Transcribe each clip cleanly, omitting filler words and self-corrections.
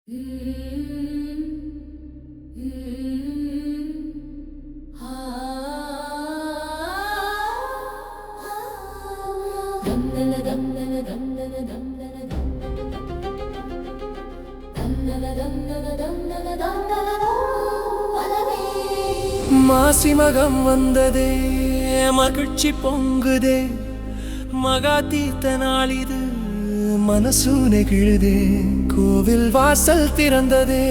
மாசி மகம் வந்ததே, மகிழ்ச்சி பொங்குதே, மகா தீர்த்த நாளிது, மனசு நெகிழுதே. கோவில் வாசல் திறந்ததே,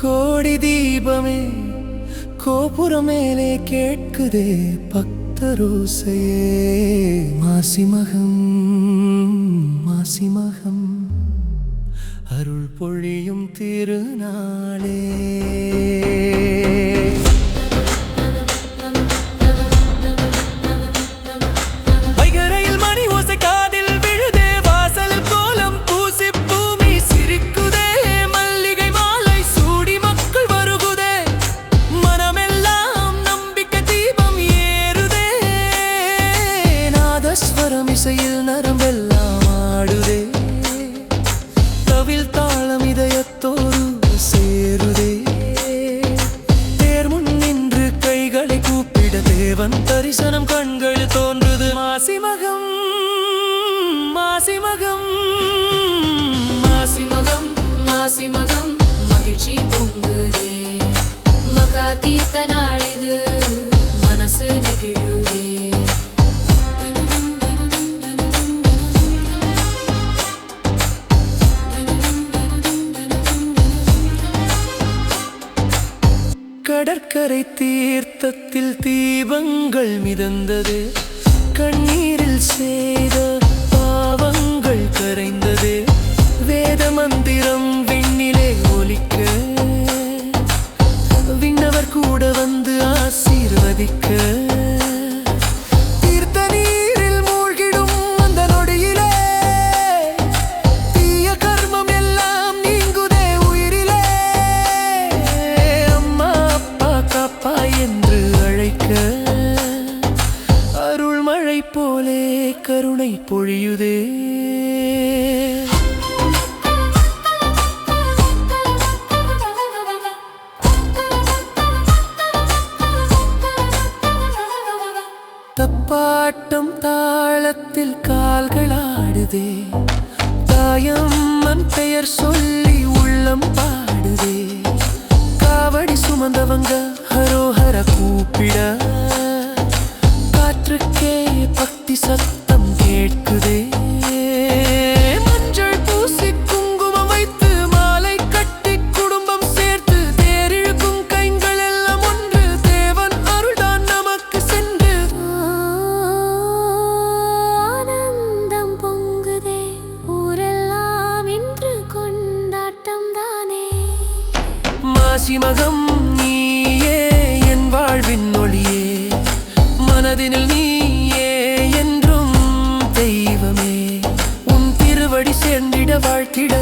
கோடி தீபமே கோபுரம் மேலே கேட்குதே பக்தரோசையே. மாசி மகம் மாசி மகம் அருள் பொழியும் திருநாளே. இசையில் நரம்பெல்லாம் ஆடுதே, தவில் தாளம் இதயத்தோடு சேருதே. தேர் முன் நின்று கைகளை கூப்பிட தேவன் தரிசனம் கண்கள் தோன்றுது. மாசி மகம் மாசி மகம் மாசி மகம் மாசி மகம் மகிழ்ச்சி பொங்குதே, மகா தீர்த்த நாளிது, மனசு நெகிழுதே. கடற்கரை தீர்த்தத்தில் தீபங்கள் மிதந்தது, கண்ணீரில் செய்த பாவங்கள் கரைந்தது. வேத மந்திரம் விண்ணிலே ஒலிக்க, விண்ணவர் கூட வந்து ஆசீர்வதிக்க. தீர்த்த நீரில் மூழ்கிடும் அந்த நொடியிலே, தீய கர்மம் எல்லாம் நீங்குதே உயிரிலே. அம்மா அப்பா காப்பா என்று அழைக்க, அருள் மழை போலே கருணை பொழியுதே. தப்பாட்டம் தாளத்தில் கால்கள் ஆடுதே, தாயம்மன் பெயர் சொல்லி உள்ளம் பாடுதே. காவடி சுமந்தவங்க ஹரோஹர கூப்பிட, காற்றுக்கே பக்தி சத்தம் கேட்குதே. மஞ்சள் பூசி குங்குமம் வைத்து மாலை கட்டி குடும்பம் சேர்த்து தேரிழுக்கும் கைகள் எல்லாம் ஒன்று. தேவன் அருள்தான் நமக்கு சென்று. ஆனந்தம் பொங்குதே, ஊரெல்லாம் இன்று கொண்டாட்டம் தானே. மாசி மகம் நீயே என் வாழ்வின் ஒளியே, மனதினில் நீயே என்றும் தெய்வமே. உன் திருவடி சேர்ந்திட வாழ்த்திட,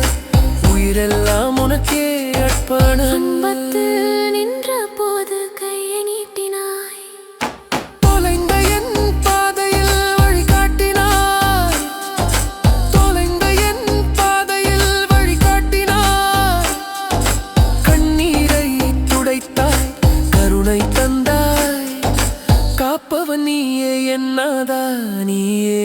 உயிரெல்லாம் உனக்கே அர்ப்பணம். அன்பத்தில் நின்ற போது கையை நீட்டினாய், தொலைந்த என் பாதையில் வழிகாட்டினாய், தொலைந்த என் பாதையில் வழிகாட்டினாய். கண்ணீரை துடைத்தாய், கருணை தந்தாய், காப்பவன் நீயே என்னாதா நீயே.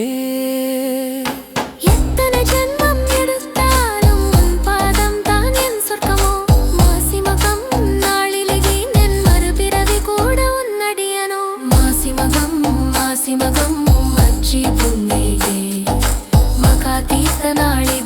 எத்தனை ஜென்மம் எடுத்தாலும் உன் பாதம் தான் என் சொர்க்கமோ. மாசி மகம் நாளிலே என் மறுபிறவி கூட உன்னடியனோ. மாசி மகம் மாசி மகம் மச்சி பொங்கியே, மகா தீர்த்த நாளிது.